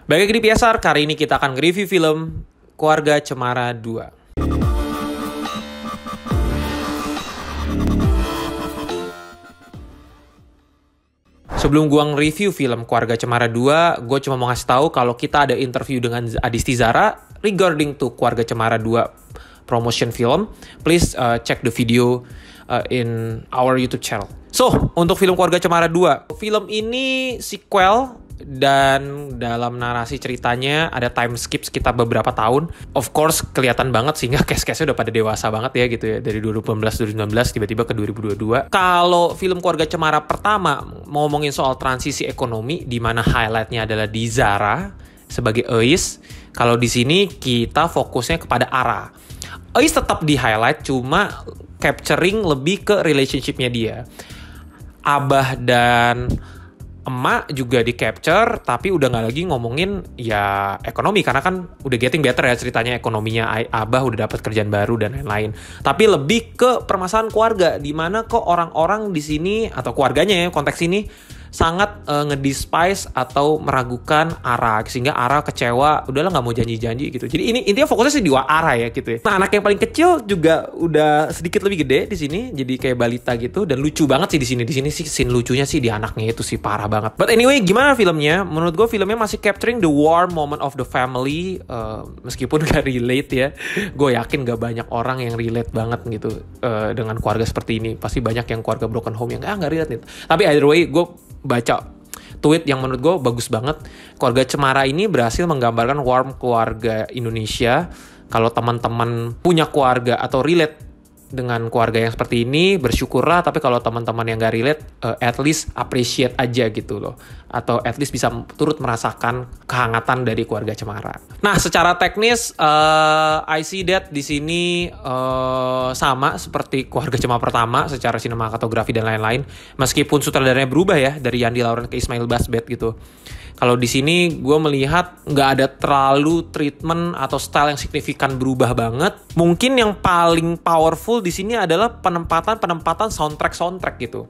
Balik lagi di PSR, kali ini kita akan nge-review film Keluarga Cemara 2. Sebelum gua nge-review film Keluarga Cemara 2, gue cuma mau ngasih tahu kalau kita ada interview dengan Adisti Zara regarding to Keluarga Cemara 2 promotion film. Please check the video in our YouTube channel. So, untuk film Keluarga Cemara 2, film ini sequel dan dalam narasi ceritanya ada time skip sekitar beberapa tahun. Of course kelihatan banget sehingga case-case-nya udah pada dewasa banget ya gitu ya, dari 2018-2019 tiba-tiba ke 2022. Kalau film Keluarga Cemara pertama mau ngomongin soal transisi ekonomi di mana highlightnya adalah di Zara sebagai Eis. Kalau di sini kita fokusnya kepada Ara. Eis tetap di highlight, cuma capturing lebih ke relationship-nya dia. Abah dan emak juga di capture, tapi udah nggak lagi ngomongin ya ekonomi karena kan udah getting better ya ceritanya, ekonominya Abah udah dapat kerjaan baru dan lain-lain. Tapi lebih ke permasalahan keluarga, di mana kok orang-orang di sini atau keluarganya ya konteks ini sangat ngedespise atau meragukan Ara, sehingga Ara kecewa, udahlah nggak mau janji-janji gitu. Jadi ini intinya fokusnya sih di Ara ya gitu ya. Nah, anak yang paling kecil juga udah sedikit lebih gede di sini, jadi kayak balita gitu, dan lucu banget sih di sini. Di sini sih scene lucunya sih di anaknya itu sih parah banget. But anyway, gimana filmnya? Menurut gue filmnya masih capturing the warm moment of the family, meskipun gak relate ya. Gue yakin gak banyak orang yang relate banget gitu dengan keluarga seperti ini. Pasti banyak yang keluarga broken home yang gak relate gitu. Tapi either way, gue baca tweet yang menurut gue bagus banget. Keluarga Cemara ini berhasil menggambarkan warm keluarga Indonesia. Kalau teman-teman punya keluarga atau relate dengan keluarga yang seperti ini, bersyukurlah. Tapi kalau teman-teman yang gak relate, at least appreciate aja gitu loh. Atau at least bisa turut merasakan kehangatan dari keluarga Cemara. Nah, secara teknis, I see that di sini sama seperti Keluarga Cemara pertama secara sinematografi dan lain-lain. Meskipun sutradaranya berubah ya, dari Yandi Lauren ke Ismail Basbet gitu. Kalau di sini gue melihat nggak ada terlalu treatment atau style yang signifikan berubah banget. Mungkin yang paling powerful di sini adalah penempatan soundtrack gitu.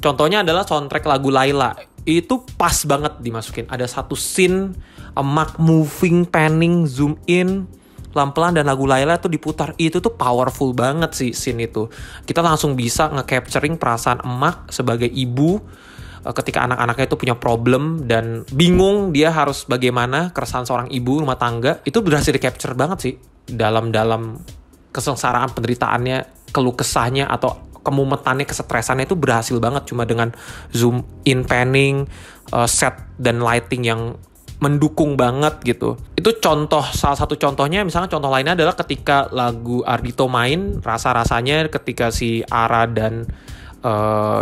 Contohnya adalah soundtrack lagu Laila. Itu pas banget dimasukin. Ada satu scene, emak moving, panning, zoom in, pelan-pelan, dan lagu Laila tuh diputar. Itu tuh powerful banget sih scene itu. Kita langsung bisa nge-capturing perasaan emak sebagai ibu ketika anak-anaknya itu punya problem dan bingung dia harus bagaimana, keresahan seorang ibu rumah tangga. Itu berhasil di-capture banget sih dalam kesengsaraan, penderitaannya, keluh kesahnya atau kemumetannya, kesetresannya itu berhasil banget cuma dengan zoom in, panning, set dan lighting yang mendukung banget gitu. Itu salah satu contohnya. Misalnya contoh lainnya adalah ketika lagu Ardhito main, rasa-rasanya ketika si Ara dan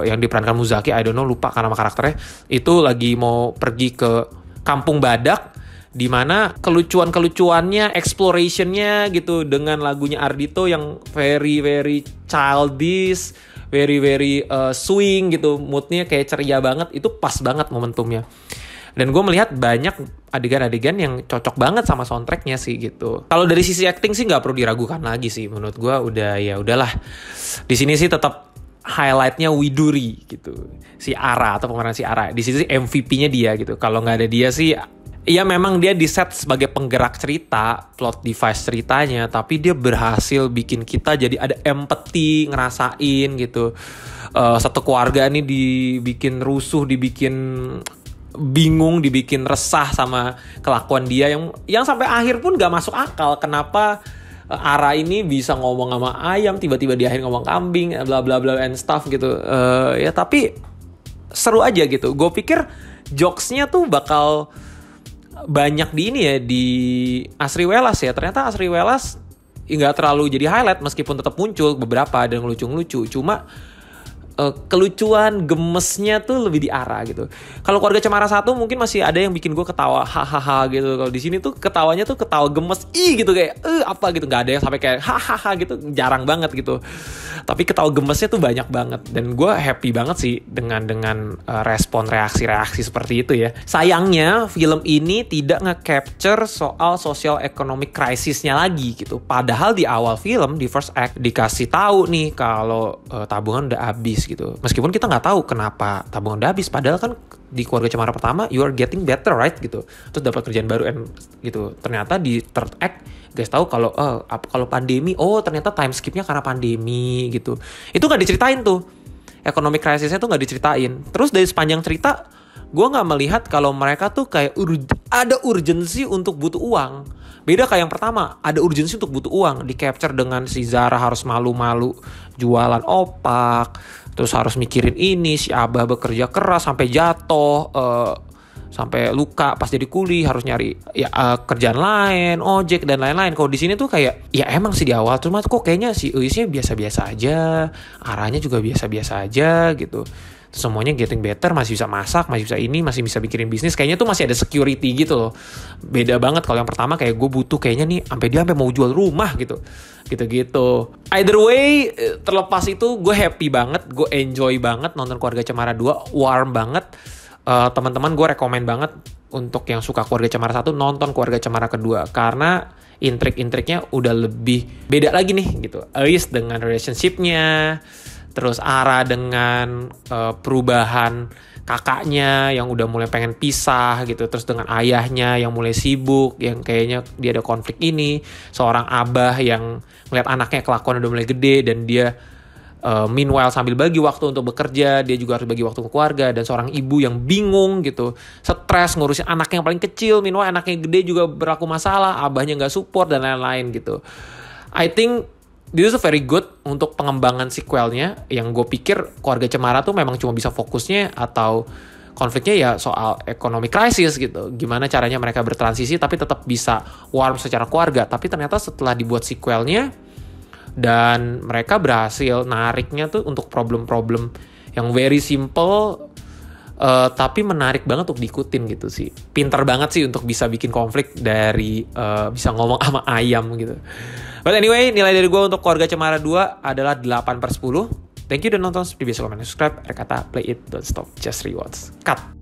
yang diperankan Muzaki, I don't know, lupa karena nama karakternya, itu lagi mau pergi ke Kampung Badak, di mana kelucuannya, explorationnya gitu dengan lagunya Ardhito yang very very childish, very very swing gitu, moodnya kayak ceria banget. Itu pas banget momentumnya. Dan gue melihat banyak adegan-adegan yang cocok banget sama soundtracknya sih gitu. Kalau dari sisi acting sih nggak perlu diragukan lagi sih, menurut gue udahlah. Di sini sih tetap highlightnya Widuri gitu, si Ara atau pemeran si Ara. Di sini MVP-nya dia gitu. Kalau nggak ada dia sih, ya memang dia di set sebagai penggerak cerita, plot device ceritanya, tapi dia berhasil bikin kita jadi ada empathy, ngerasain gitu. Satu keluarga ini dibikin rusuh, dibikin bingung, dibikin resah sama kelakuan dia yang sampai akhir pun gak masuk akal. Kenapa Ara ini bisa ngomong sama ayam, tiba-tiba di akhir ngomong kambing, bla bla bla and stuff gitu. Ya tapi seru aja gitu. Gue pikir jokesnya tuh bakal banyak di ini ya, di Asri Welas ya. Ternyata Asri Welas nggak terlalu jadi highlight, meskipun tetap muncul beberapa dan lucu-lucu. Cuma kelucuan, gemesnya tuh lebih di Ara gitu. Kalau Keluarga Cemara 1 mungkin masih ada yang bikin gue ketawa hahaha gitu. Kalau di sini tuh ketawanya tuh ketawa gemes gitu, kayak apa gitu, nggak ada yang sampai kayak hahaha gitu, jarang banget gitu. Tapi ketawa gemesnya tuh banyak banget, dan gue happy banget sih dengan respon reaksi seperti itu ya. Sayangnya film ini tidak nge-capture soal social economic crisisnya lagi gitu. Padahal di awal film, di first act, dikasih tahu nih kalau tabungan udah habis gitu. Meskipun kita nggak tahu kenapa tabungan udah habis, padahal kan di Keluarga Cemara pertama, you are getting better, right gitu. Terus dapat kerjaan baru gitu. Ternyata di third act guys tahu kalau kalau pandemi, ternyata time skipnya karena pandemi gitu. Itu nggak diceritain tuh. Economic crisisnya tuh nggak diceritain. Terus dari sepanjang cerita, gue nggak melihat kalau mereka tuh kayak ada urgensi untuk butuh uang. Beda kayak yang pertama, ada urgensi untuk butuh uang. Di capture dengan si Zara harus malu-malu jualan opak, terus harus mikirin ini, si Abah bekerja keras sampai jatuh, sampai luka pas jadi kuli, harus nyari kerjaan lain, ojek dan lain-lain. Kalau di sini tuh kayak ya emang sih di awal, cuma kok kayaknya si Eusnya biasa-biasa aja, arahnya juga biasa-biasa aja gitu. Semuanya getting better, masih bisa masak, masih bisa ini, masih bisa bikin bisnis. Kayaknya tuh masih ada security gitu loh. Beda banget kalau yang pertama kayak gue butuh kayaknya nih sampai mau jual rumah gitu. Gitu-gitu. Either way, terlepas itu gue happy banget, gue enjoy banget nonton Keluarga Cemara 2, warm banget. Teman-teman gue rekomen banget untuk yang suka Keluarga Cemara 1 nonton Keluarga Cemara kedua karena intrik-intriknya udah lebih beda lagi nih gitu. Eus dengan relationship-nya, terus Ara dengan perubahan kakaknya yang udah mulai pengen pisah gitu, terus dengan ayahnya yang mulai sibuk, yang kayaknya dia ada konflik ini, seorang abah yang melihat anaknya kelakuan udah mulai gede dan dia meanwhile sambil bagi waktu untuk bekerja, dia juga harus bagi waktu ke keluarga, dan seorang ibu yang bingung gitu, stres ngurusin anaknya yang paling kecil, meanwhile anaknya gede juga berlaku masalah, abahnya nggak support dan lain-lain gitu. I think this is very good untuk pengembangan sequelnya, yang gue pikir Keluarga Cemara tuh memang cuma bisa fokusnya atau konfliknya ya soal ekonomi krisis gitu. Gimana caranya mereka bertransisi tapi tetap bisa warm secara keluarga. Tapi ternyata setelah dibuat sequelnya dan mereka berhasil nariknya tuh untuk problem-problem yang very simple tapi menarik banget untuk diikutin gitu sih. Pinter banget sih untuk bisa bikin konflik dari bisa ngomong sama ayam gitu. But anyway, nilai dari gue untuk Keluarga Cemara 2 adalah 8/10. Thank you udah nonton. Seperti biasa, komen, subscribe. Ada kata play it, don't stop, just rewards. Cut.